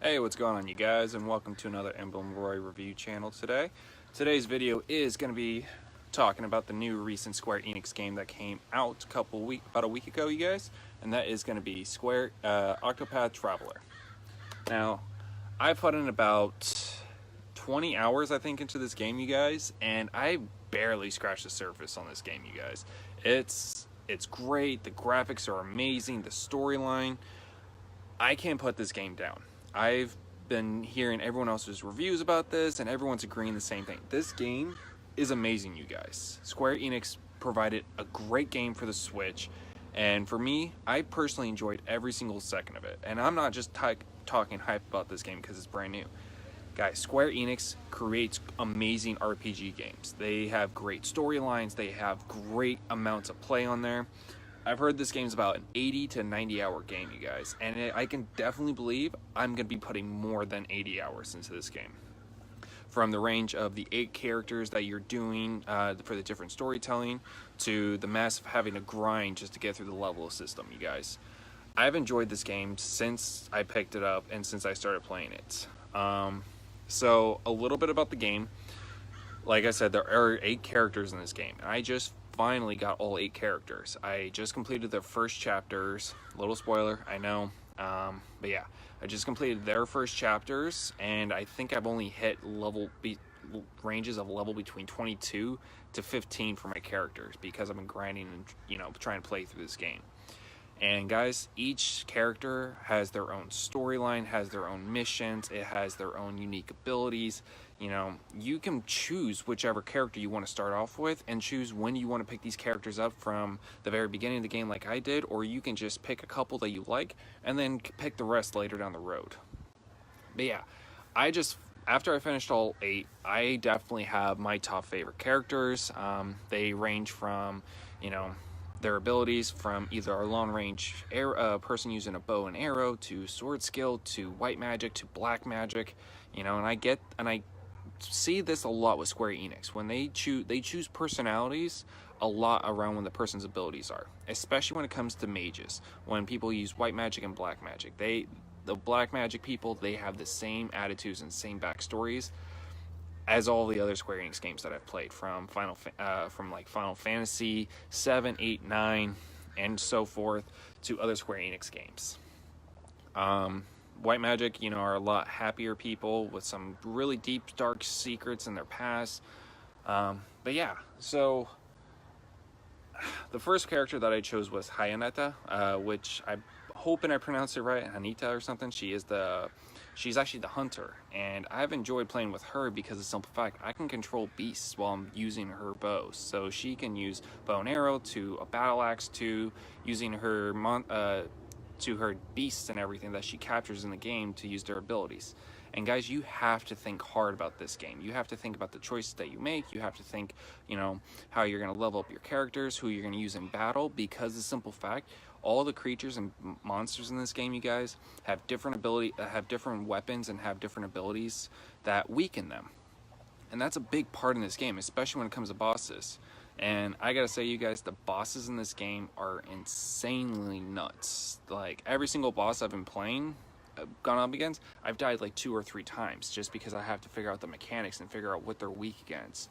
Hey, what's going on, you guys, and welcome to another Emblem Roy review channel today. Today's video is going to be talking about the new recent Square Enix game that came out about a week ago, you guys, and that is going to be Octopath Traveler. Now, I put in about 20 hours, I think, into this game, you guys, and I barely scratched the surface on this game, you guys. It's great. The graphics are amazing. The storyline, I can't put this game down. I've been hearing everyone else's reviews about this, and everyone's agreeing the same thing. This game is amazing, you guys. Square Enix provided a great game for the Switch, and for me, I personally enjoyed every single second of it. And I'm not just talking hype about this game because it's brand new. Guys, Square Enix creates amazing RPG games. They have great storylines, they have great amounts of play on there. I've heard this game's about an 80 to 90 hour game, you guys, and I can definitely believe I'm going to be putting more than 80 hours into this game. From the range of the 8 characters that you're doing for the different storytelling, to the mess of having to grind just to get through the level system, you guys. I've enjoyed this game since I picked it up and since I started playing it. So a little bit about the game. Like I said, there are 8 characters in this game, and I just finally got all 8 characters. I just completed the first chapters. Little spoiler, I know. But yeah, I just completed their first chapters, and I think I've only hit ranges of level between 22 to 15 for my characters because I've been grinding and trying to play through this game. And guys, each character has their own storyline, has their own missions, it has their own unique abilities. You can choose whichever character you want to start off with and choose when you want to pick these characters up from the very beginning of the game like I did, or you can just pick a couple that you like and then pick the rest later down the road. But yeah, after I finished all 8, I definitely have my top favorite characters. They range from, their abilities from either a long range person using a bow and arrow to sword skill to white magic to black magic, and I see this a lot with Square Enix when they choose personalities a lot around when the person's abilities are, especially when it comes to mages. When people use white magic and black magic, the black magic people, they have the same attitudes and same backstories as all the other Square Enix games that I've played, from Final Fantasy 7, 8, 9, and so forth, to other Square Enix games. White Magic, are a lot happier people with some really deep, dark secrets in their past. But yeah, so the first character that I chose was Hayaneta, which I'm hoping I pronounced it right, Hanita or something. She's actually the hunter, and I've enjoyed playing with her because of the simple fact I can control beasts while I'm using her bow. So she can use bow and arrow to a battle axe to using her to her beasts and everything that she captures in the game to use their abilities. And guys, you have to think hard about this game. You have to think about the choices that you make. You have to think, how you're going to level up your characters, who you're going to use in battle, because the simple fact, all the creatures and monsters in this game, you guys, have different weapons and have different abilities that weaken them. And that's a big part in this game, especially when it comes to bosses. And I gotta say, you guys, the bosses in this game are insanely nuts. Like, every single boss I've been playing, gone up against, I've died like 2 or 3 times just because I have to figure out the mechanics and figure out what they're weak against.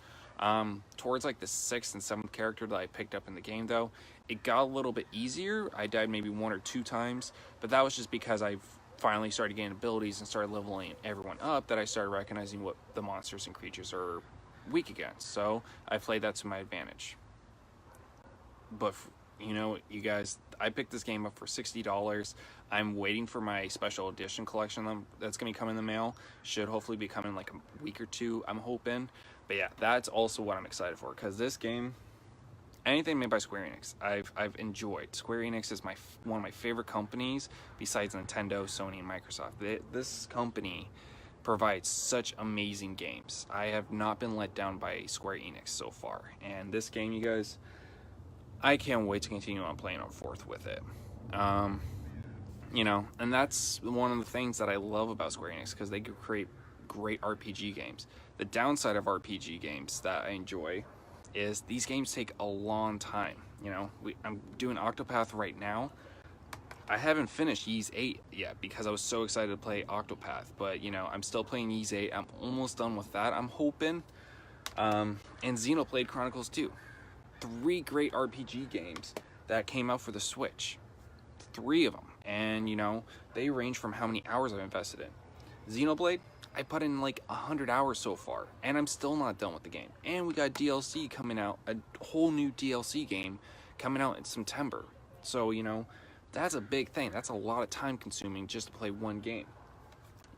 Towards like the 6th and 7th character that I picked up in the game, though, it got a little bit easier. I died maybe 1 or 2 times, but that was just because I've finally started getting abilities and started leveling everyone up, that I started recognizing what the monsters and creatures are weak against. So I played that to my advantage. But you guys, I picked this game up for $60. I'm waiting for my special edition collection that's going to come in the mail. Should hopefully be coming in like a week or 2, I'm hoping. But yeah, that's also what I'm excited for, because this game, anything made by Square Enix, I've enjoyed. Square Enix is one of my favorite companies besides Nintendo, Sony, and Microsoft. This company provides such amazing games. I have not been let down by Square Enix so far. And this game, you guys, I can't wait to continue on playing on forth with it. And that's one of the things that I love about Square Enix, because they create great RPG games. The downside of RPG games that I enjoy is these games take a long time. I'm doing Octopath right now. I haven't finished Ys 8 yet because I was so excited to play Octopath, but you know, I'm still playing Ys 8. I'm almost done with that, I'm hoping. And Xenoblade Chronicles 2. 3 great RPG games that came out for the Switch. 3 of them. And you know, they range from how many hours I've invested in. Xenoblade, I put in like 100 hours so far, and I'm still not done with the game. And we got DLC coming out, a whole new DLC game coming out in September. So, you know, that's a big thing. That's a lot of time consuming just to play one game.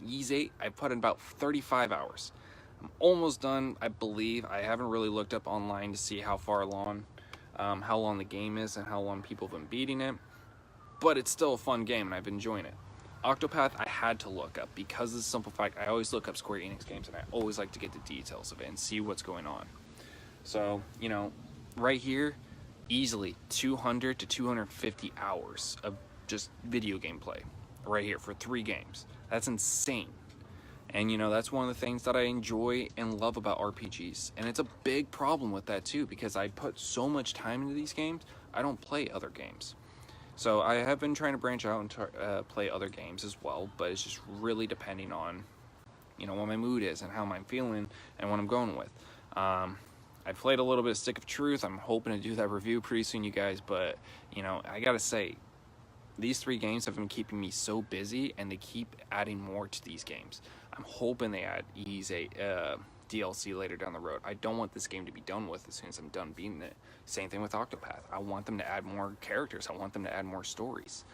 Ys 8, I put in about 35 hours. I'm almost done, I believe. I haven't really looked up online to see how long the game is and how long people have been beating it. But it's still a fun game and I've been enjoying it. Octopath, I had to look up because of the simple fact I always look up Square Enix games and I always like to get the details of it and see what's going on. So, you know, right here, easily 200 to 250 hours of just video gameplay right here for 3 games. That's insane. And you know, that's one of the things that I enjoy and love about RPGs. And it's a big problem with that too, because I put so much time into these games, I don't play other games. So I have been trying to branch out and play other games as well, but it's just really depending on, you know, what my mood is and how I'm feeling and what I'm going with. I played a little bit of Stick of Truth. I'm hoping to do that review pretty soon, you guys, but, you know, I gotta say, these 3 games have been keeping me so busy, and they keep adding more to these games. I'm hoping they add Ys 8 DLC later down the road. I don't want this game to be done with as soon as I'm done beating it. Same thing with Octopath. I want them to add more characters. I want them to add more stories.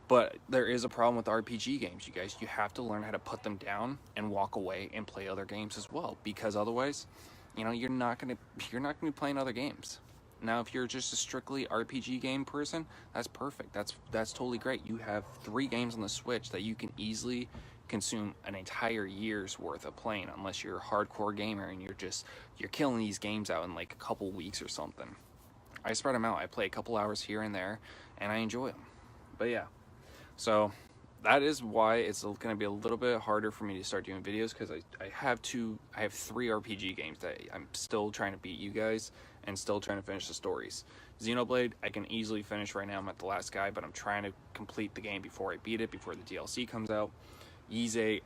But there is a problem with RPG games, you guys. You have to learn how to put them down and walk away and play other games as well, because otherwise, you know, you're not gonna be playing other games. Now, if you're just a strictly RPG game person, that's perfect. That's totally great. You have 3 games on the Switch that you can easily consume an entire year's worth of playing, unless you're a hardcore gamer and you're killing these games out in like a couple weeks or something. I spread them out. I play a couple hours here and there, and I enjoy them. But yeah, so that is why it's going to be a little bit harder for me to start doing videos, because I have 3 RPG games that I'm still trying to beat you guys and still trying to finish the stories. Xenoblade, I can easily finish right now. I'm at the last guy, but I'm trying to complete the game before I beat it, before the DLC comes out. Ys 8,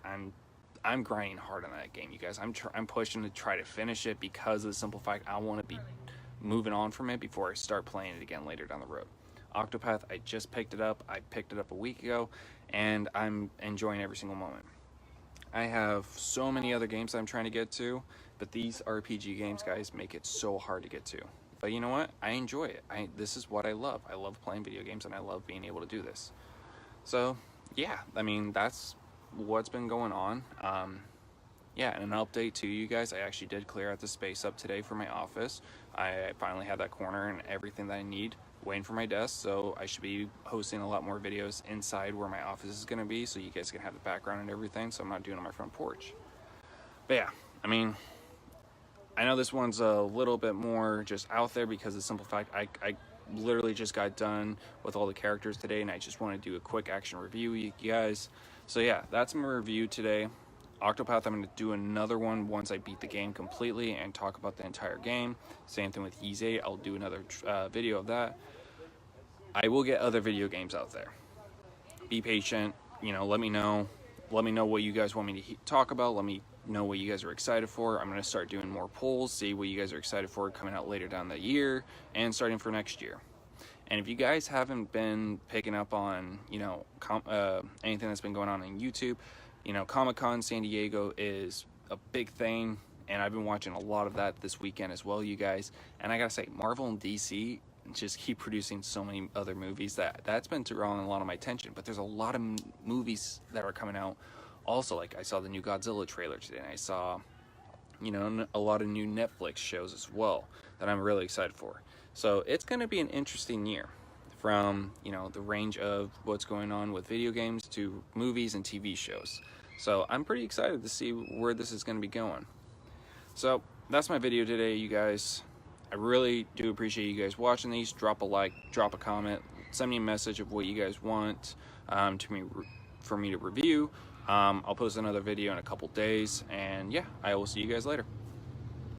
I'm grinding hard on that game, you guys. I'm pushing to try to finish it because of the simple fact I want to be moving on from it before I start playing it again later down the road. Octopath, I just picked it up. I picked it up a week ago, and I'm enjoying every single moment. I have so many other games that I'm trying to get to, but these RPG games, guys, make it so hard to get to. But you know what? I enjoy it. This is what I love. I love playing video games, and I love being able to do this. So, yeah, I mean, that's what's been going on. Yeah, and an update to you guys, I actually did clear out the space up today for my office. I finally have that corner and everything that I need waiting for my desk, so I should be hosting a lot more videos inside where my office is going to be, so you guys can have the background and everything, so I'm not doing it on my front porch. But yeah, I mean, I know this one's a little bit more just out there because of the simple fact I literally just got done with all the characters today, and I just want to do a quick action review with you guys. So yeah, that's my review today. Octopath, I'm going to do another one once I beat the game completely and talk about the entire game. Same thing with Ys 8, I'll do another video of that. I will get other video games out there. Be patient, you know, let me know what you guys want me to talk about. Let me know what you guys are excited for. I'm going to start doing more polls, see what you guys are excited for coming out later down the year and starting for next year. And if you guys haven't been picking up on, you know, anything that's been going on YouTube, you know, Comic-Con San Diego is a big thing, and I've been watching a lot of that this weekend as well, you guys. And I gotta say, Marvel and DC just keep producing so many other movies that's been drawing a lot of my attention. But there's a lot of movies that are coming out also. Like, I saw the new Godzilla trailer today, and I saw, you know, a lot of new Netflix shows as well that I'm really excited for. So it's going to be an interesting year, from, you know, the range of what's going on with video games to movies and TV shows. So I'm pretty excited to see where this is going to be going. So that's my video today, you guys. I really do appreciate you guys watching these. Drop a like, drop a comment, send me a message of what you guys want for me to review. I'll post another video in a couple days, and yeah, I will see you guys later.